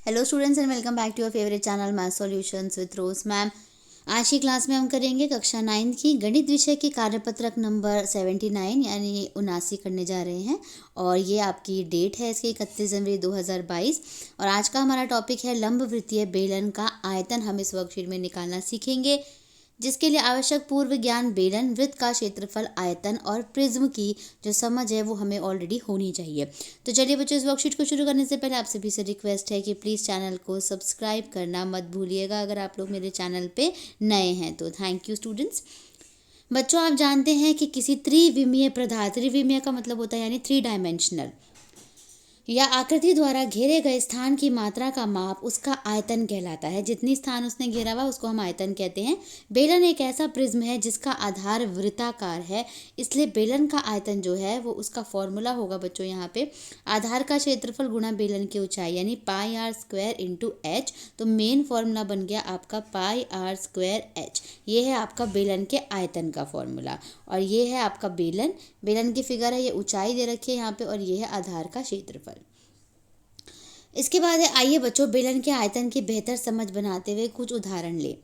Hello students and welcome back to your favourite channel math solutions with Rose ma'am. आज की class में हम करेंगे कक्षा 9 की गणित विषय की कार्यपत्रक नंबर 79 यानी 79 करने जा रहे हैं। और ये आपकी डेट है इसकी 31 जनवरी 2022। और आज का हमारा टॉपिक है लंब वृत्तीय बेलन का आयतन। हम इस वर्कशीट में निकालना सीखेंगे, जिसके लिए आवश्यक पूर्व ज्ञान बेलन, वृत्त का क्षेत्रफल, आयतन और प्रिज्म की जो समझ है वो हमें ऑलरेडी होनी चाहिए। तो चलिए बच्चों, इस वर्कशीट को शुरू करने से पहले आप सभी से रिक्वेस्ट है कि प्लीज़ चैनल को सब्सक्राइब करना मत भूलिएगा अगर आप लोग मेरे चैनल पे नए हैं तो। Thank you students. बच्चों, आप जानते हैं कि किसी त्रिविमीय पदार्थ, त्रिविमीय का मतलब होता है यानी 3 डायमेंशनल या आकृति द्वारा घेरे गए स्थान की मात्रा का माप उसका आयतन कहलाता है। जितनी स्थान उसने घेरा हुआ उसको हम आयतन कहते हैं। बेलन एक ऐसा प्रिज्म है जिसका आधार वृत्ताकार है, इसलिए बेलन का आयतन जो है वो उसका फॉर्मूला होगा बच्चों यहाँ पे आधार का क्षेत्रफल गुणा बेलन की ऊंचाई यानी पाई आर स्क्वायर इंटू एच। तो मेन फॉर्मूला बन गया आपका पाई आर स्क्वायर एच। ये है आपका बेलन के आयतन का फॉर्मूला। और ये है आपका बेलन, बेलन की फिगर है, ये ऊंचाई दे रखी है यहाँ पे और ये है आधार का क्षेत्रफल। इसके बाद है, आइए बच्चों बेलन के आयतन की बेहतर समझ बनाते हुए कुछ उदाहरण लें।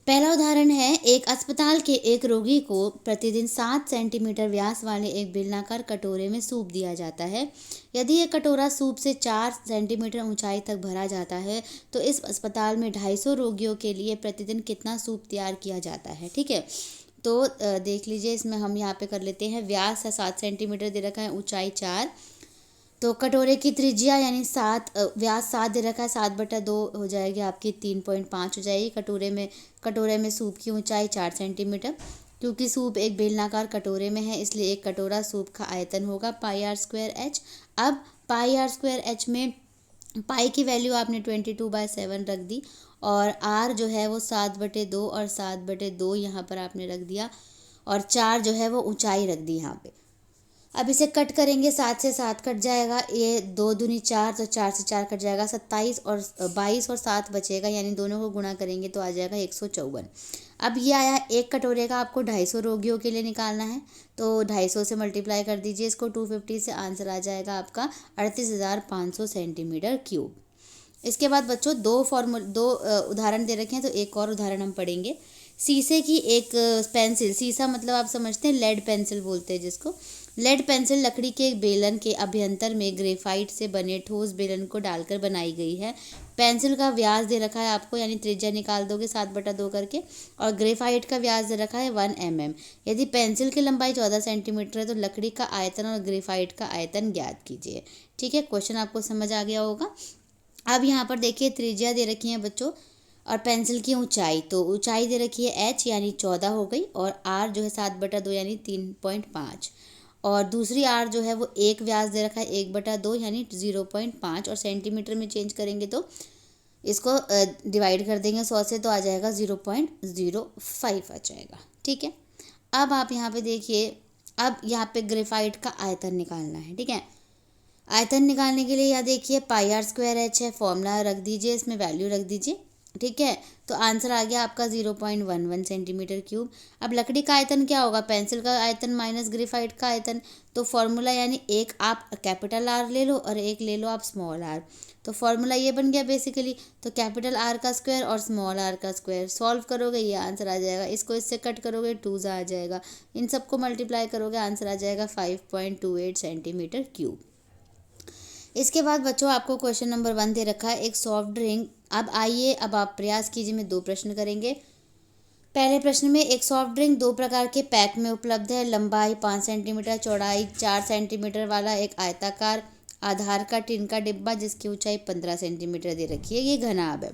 पहला उदाहरण है, एक अस्पताल के एक रोगी को प्रतिदिन 7 सेंटीमीटर व्यास वाले एक बेलनाकार कटोरे में सूप दिया जाता है। यदि यह कटोरा सूप से 4 सेंटीमीटर ऊंचाई तक भरा जाता है तो इस अस्पताल में 250 रोगियों के लिए प्रतिदिन कितना सूप तैयार किया जाता है। ठीक है, तो देख लीजिए, इसमें हम यहाँ पे कर लेते हैं। व्यास है 7 सेंटीमीटर दे रखा है, ऊंचाई 4, तो कटोरे की त्रिज्या यानी 7, व्यास 7 दे रखा है, 7/2 हो जाएगी आपकी, 3.5 हो जाएगी। कटोरे में सूप की ऊंचाई 4 सेंटीमीटर। क्योंकि सूप एक बेलनाकार कटोरे में है इसलिए एक कटोरा सूप का आयतन होगा पाई आर स्क्वायर एच। अब पाई आर स्क्वायर एच में पाई की वैल्यू आपने 22/7 रख दी और आर जो है वो 7/2 और 7/2 यहाँ पर आपने रख दिया और 4 जो है वो ऊंचाई रख दी यहाँ पे। अब इसे कट करेंगे, 7 से 7 कट जाएगा, ये 2 दूनी 4, तो 4 से 4 कट जाएगा, 27 और 22 और 7 बचेगा, यानी दोनों को गुणा करेंगे तो आ जाएगा 154। अब ये आया एक कटोरे का, आपको 250 रोगियों के लिए निकालना है तो 250 से मल्टीप्लाई कर दीजिए इसको 250 से, आंसर आ जाएगा आपका 38,500 सेंटीमीटर क्यूब। इसके बाद बच्चों दो उदाहरण दे रखे हैं तो एक और उदाहरण हम पढ़ेंगे। शीशे की एक पेंसिल, शीशा मतलब आप समझते हैं लेड पेंसिल बोलते हैं जिसको। लेड पेंसिल लकड़ी के एक बेलन के अभ्यंतर में ग्रेफाइट से बने ठोस बेलन को डालकर बनाई गई है। पेंसिल का व्यास दे रखा है आपको, यानी त्रिज्या निकाल दोगे 7/2 करके, और ग्रेफाइट का व्यास दे रखा है 1 mm। यदि पेंसिल की लंबाई 14 सेंटीमीटर है तो लकड़ी का आयतन और ग्रेफाइट का आयतन ज्ञात कीजिए। ठीक है, क्वेश्चन आपको समझ आ गया होगा। अब यहाँ पर देखिए त्रिज्या दे रखी है बच्चों और पेंसिल की ऊंचाई, तो ऊंचाई दे रखी है h यानी 14 हो गई, और r जो है 7/2 यानी 3.5, और दूसरी r जो है वो एक व्यास दे रखा है 1/2 यानी 0.5, और सेंटीमीटर में चेंज करेंगे तो इसको डिवाइड कर देंगे 100 से तो आ जाएगा 0.05 आ जाएगा। ठीक है, अब आप यहाँ पे देखिए, अब यहाँ पे ग्रेफाइट का आयतन निकालना है। ठीक है, आयतन निकालने के लिए यहाँ देखिए पाई आर स्क्वायर एच है, फॉर्मूला रख दीजिए, इसमें वैल्यू रख दीजिए। ठीक है, तो आंसर आ गया आपका 0.11 सेंटीमीटर क्यूब। अब लकड़ी का आयतन क्या होगा, पेंसिल का आयतन माइनस ग्रेफाइट का आयतन, तो फॉर्मूला यानी एक आप कैपिटल आर ले लो और एक ले लो आप स्मॉल आर, तो फॉर्मूला ये बन गया बेसिकली। तो कैपिटल आर का स्क्वायर और स्मॉल आर का स्क्वायर सॉल्व करोगे ये आंसर आ जाएगा। इसको इससे कट करोगे 2 आ जाएगा, इन सबको मल्टीप्लाई करोगे आंसर आ जाएगा 5.28 सेंटीमीटर क्यूब। इसके बाद बच्चों आपको क्वेश्चन नंबर 1 दे रखा है, एक सॉफ्ट ड्रिंक। अब आइए, अब आप प्रयास कीजिए, मैं 2 प्रश्न करेंगे। पहले प्रश्न में, एक सॉफ्ट ड्रिंक 2 प्रकार के पैक में उपलब्ध है। लंबाई 5 सेंटीमीटर, चौड़ाई 4 सेंटीमीटर वाला एक आयताकार आधार का टिन का डिब्बा जिसकी ऊंचाई 15 सेंटीमीटर दे रखी है, ये घनाभ है।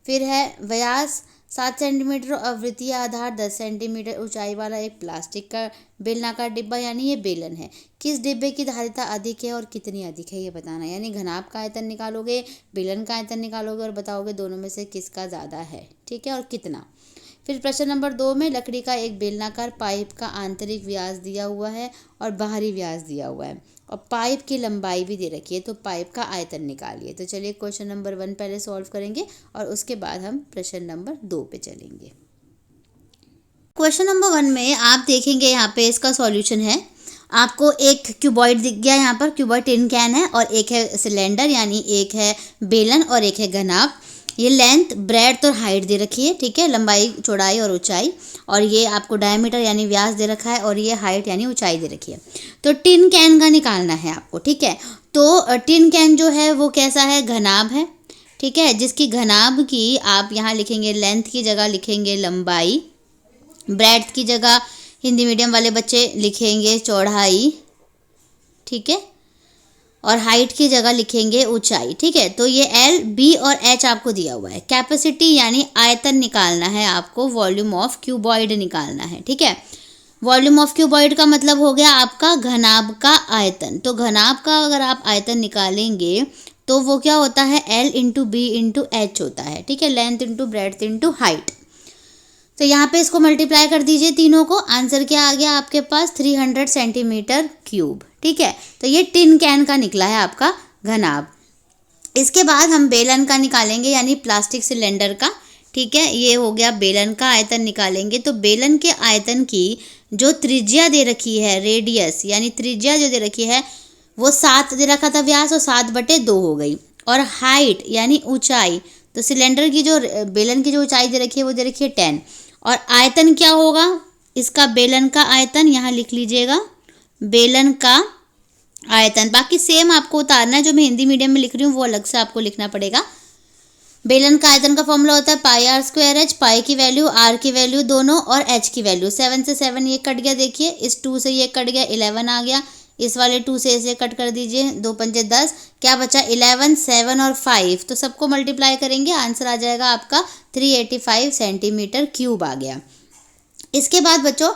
फिर है व्यास 7 सेंटीमीटर और वृत्तीय आधार 10 सेंटीमीटर ऊंचाई वाला एक प्लास्टिक का बेलनाकार डिब्बा, यानी ये बेलन है। किस डिब्बे की धारिता अधिक है और कितनी अधिक है ये बताना, यानी घनाभ का आयतन निकालोगे, बेलन का आयतन निकालोगे और बताओगे दोनों में से किसका ज़्यादा है। ठीक है, और कितना। फिर प्रश्न नंबर 2 में, लकड़ी का एक बेलनाकार पाइप का आंतरिक व्यास दिया हुआ है और बाहरी व्यास दिया हुआ है और पाइप की लंबाई भी दे रखी है, तो पाइप का आयतन निकालिए। तो चलिए क्वेश्चन नंबर 1 पहले सॉल्व करेंगे और उसके बाद हम प्रश्न नंबर 2 पे चलेंगे। क्वेश्चन नंबर 1 में आप देखेंगे यहाँ पे इसका सॉल्यूशन है। आपको एक क्यूबॉइड दिख गया, यहाँ पर क्यूबॉइड टिन कैन है और एक है सिलेंडर यानी एक है बेलन और एक है घनाभ। ये लेंथ, ब्रेड्थ और हाइट दे रखी है, ठीक है, लंबाई, चौड़ाई और ऊंचाई। और ये आपको डायमीटर यानी व्यास दे रखा है और ये हाइट यानी ऊंचाई दे रखी है। तो टिन कैन का निकालना है आपको, ठीक है। तो टिन कैन जो है वो कैसा है, घनाभ है, ठीक है, जिसकी घनाभ की आप यहाँ लिखेंगे लेंथ की जगह लिखेंगे लंबाई, ब्रेड्थ की जगह हिंदी मीडियम वाले बच्चे लिखेंगे चौड़ाई, ठीक है, और हाइट की जगह लिखेंगे ऊंचाई, ठीक है। तो ये एल, बी और एच आपको दिया हुआ है। कैपेसिटी यानी आयतन निकालना है आपको, वॉल्यूम ऑफ क्यूबॉइड निकालना है, ठीक है। वॉल्यूम ऑफ क्यूबॉइड का मतलब हो गया आपका घनाभ का आयतन। तो घनाभ का अगर आप आयतन निकालेंगे तो वो क्या होता है, L into B into H होता है, ठीक है, length into breadth into height. तो यहाँ पे इसको मल्टीप्लाई कर दीजिए तीनों को, आंसर क्या आ गया आपके पास, 300 सेंटीमीटर क्यूब, ठीक है। तो ये टिन कैन का निकला है आपका घनाभ। इसके बाद हम बेलन का निकालेंगे यानी प्लास्टिक सिलेंडर का, ठीक है। ये हो गया बेलन का आयतन निकालेंगे। तो बेलन के आयतन की जो त्रिज्या दे रखी है, रेडियस यानी त्रिज्या जो दे रखी है वो 7 दे रखा था व्यास, और 7/2 हो गई। और हाइट यानी ऊंचाई, तो सिलेंडर की जो बेलन की जो ऊंचाई दे रखी है वो दे रखी है 10। और आयतन क्या होगा इसका, बेलन का आयतन, यहाँ लिख लीजिएगा बेलन का आयतन। बाकी सेम आपको उतारना है, जो मैं हिंदी मीडियम में लिख रही हूँ वो अलग से आपको लिखना पड़ेगा। बेलन का आयतन का फॉर्मूला होता है पाई आर स्क्वायर एच, पाई की वैल्यू, आर की वैल्यू दोनों और एच की वैल्यू। 7 से 7 ये कट गया, देखिए इस 2 से ये कट गया, 11 आ गया। इस वाले 2 से इसे कट कर दीजिए, 2 पंजे 10, क्या बचा 11, 7 और 5। तो सबको मल्टीप्लाई करेंगे, आंसर आ जाएगा आपका 385 सेंटीमीटर क्यूब आ गया। इसके बाद बच्चों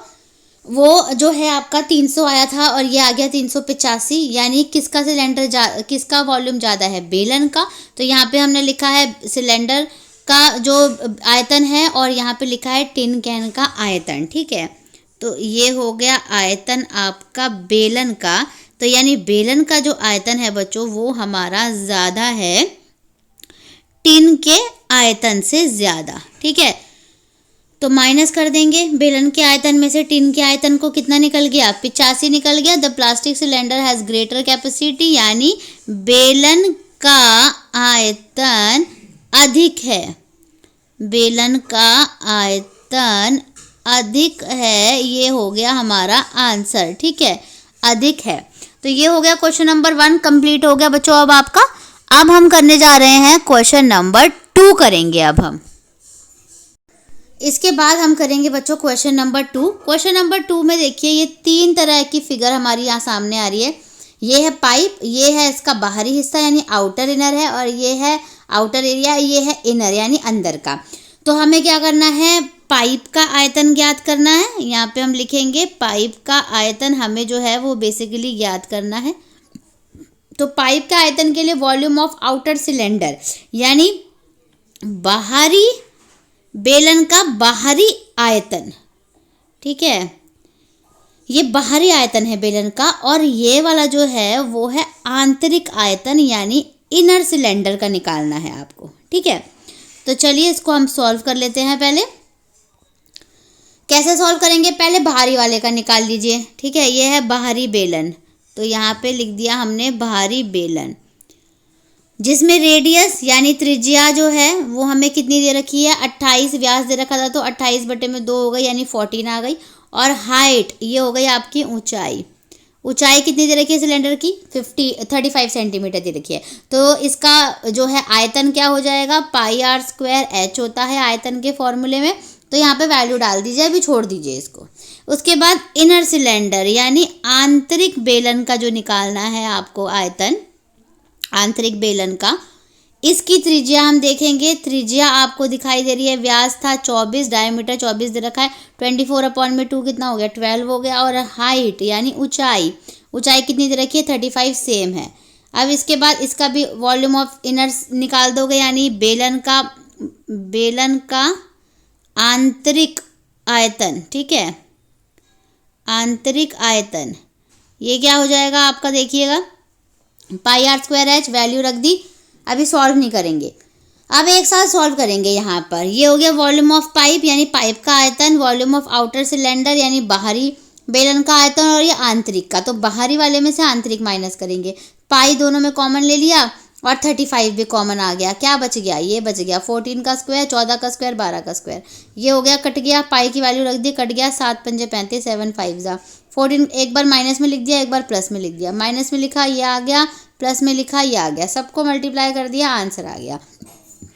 वो जो है आपका 300 आया था और ये आ गया 385, यानी किसका सिलेंडर किसका वॉल्यूम ज़्यादा है, बेलन का। तो यहाँ पे हमने लिखा है सिलेंडर का जो आयतन है और यहाँ पे लिखा है टिन कैन का आयतन, ठीक है। तो ये हो गया आयतन आपका बेलन का। तो यानी बेलन का जो आयतन है बच्चों वो हमारा ज़्यादा है टिन के आयतन से ज़्यादा, ठीक है। तो माइनस कर देंगे, बेलन के आयतन में से टिन के आयतन को कितना निकल गया, 85 निकल गया। The plastic cylinder has greater capacity, यानी बेलन का आयतन अधिक है, बेलन का आयतन अधिक है, ये हो गया हमारा आंसर, ठीक है, अधिक है। तो ये हो गया क्वेश्चन नंबर 1 कंप्लीट हो गया बच्चों अब आपका। अब हम करने जा रहे हैं क्वेश्चन नंबर 2 करेंगे अब हम। इसके बाद हम करेंगे बच्चों क्वेश्चन नंबर 2। क्वेश्चन नंबर 2 में देखिए ये 3 तरह की फिगर हमारी यहाँ सामने आ रही है। ये है पाइप, ये है इसका बाहरी हिस्सा यानी आउटर इनर है, और ये है आउटर एरिया, ये है इनर यानी अंदर का। तो हमें क्या करना है, पाइप का आयतन ज्ञात करना है। यहाँ पे हम लिखेंगे पाइप का आयतन हमें जो है वो बेसिकली ज्ञात करना है। तो पाइप का आयतन के लिए वॉल्यूम ऑफ आउटर सिलेंडर यानी बाहरी बेलन का बाहरी आयतन, ठीक है, ये बाहरी आयतन है बेलन का। और ये वाला जो है वो है आंतरिक आयतन यानी इनर सिलेंडर का निकालना है आपको, ठीक है। तो चलिए इसको हम सॉल्व कर लेते हैं। पहले कैसे सॉल्व करेंगे, पहले बाहरी वाले का निकाल लीजिए, ठीक है। ये है बाहरी बेलन, तो यहाँ पे लिख दिया हमने बाहरी बेलन, जिसमें रेडियस यानी त्रिज्या जो है वो हमें कितनी दे रखी है, 28 व्यास दे रखा था, तो 28/2 हो गई यानी 14 आ गई। और हाइट ये हो गई आपकी ऊंचाई, ऊंचाई कितनी दे रखी है सिलेंडर की, 35 सेंटीमीटर दे रखी है। तो इसका जो है आयतन क्या हो जाएगा, पाई आर स्क्वायर एच होता है आयतन के फॉर्मूले में। तो यहाँ पे वैल्यू डाल दीजिए, अभी छोड़ दीजिए इसको। उसके बाद इनर सिलेंडर यानी आंतरिक बेलन का जो निकालना है आपको आयतन, आंतरिक बेलन का, इसकी त्रिज्या हम देखेंगे। त्रिज्या आपको दिखाई दे रही है, व्यास था 24, डायमीटर 24 दे रखा है, 24/2 कितना हो गया, 12 हो गया। और हाइट यानी ऊंचाई, ऊंचाई कितनी दे रखी है, 35 सेम है। अब इसके बाद इसका भी वॉल्यूम ऑफ इनर निकाल दोगे, यानी बेलन का आंतरिक आयतन, ठीक है, आंतरिक आयतन, ये क्या हो जाएगा आपका, देखिएगा पाई आर स्क्वायर एच, वैल्यू रख दी। अभी सॉल्व नहीं करेंगे, अब एक साथ सॉल्व करेंगे। यहाँ पर ये हो गया वॉल्यूम ऑफ पाइप यानी पाइप का आयतन, वॉल्यूम ऑफ आउटर सिलेंडर यानी बाहरी बेलन का आयतन, और ये आंतरिक का। तो बाहरी वाले में से आंतरिक माइनस करेंगे। पाई दोनों में कॉमन ले लिया और 35 भी कॉमन आ गया। क्या बच गया? ये बच गया 14 का स्क्वायर, 14 का स्क्वायर, 12 का स्क्वायर। ये हो गया, कट गया, पाई की वैल्यू रख दी, कट गया। 7 पंजे 35, 7 5 जा 14। एक बार माइनस में लिख दिया, एक बार प्लस में लिख दिया। माइनस में लिखा ये आ गया, प्लस में लिखा ये आ गया, सबको मल्टीप्लाई कर दिया, आंसर आ गया।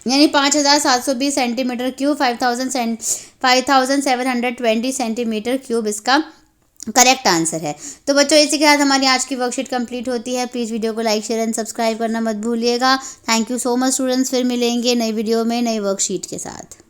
यानी 5720 सेंटीमीटर क्यूब, 5720 सेंटीमीटर क्यूब इसका करेक्ट आंसर है। तो बच्चों, इसी के साथ हमारी आज की वर्कशीट कंप्लीट होती है। प्लीज़ वीडियो को लाइक, शेयर एंड सब्सक्राइब करना मत भूलिएगा। Thank you so much students. फिर मिलेंगे नई वीडियो में नई वर्कशीट के साथ।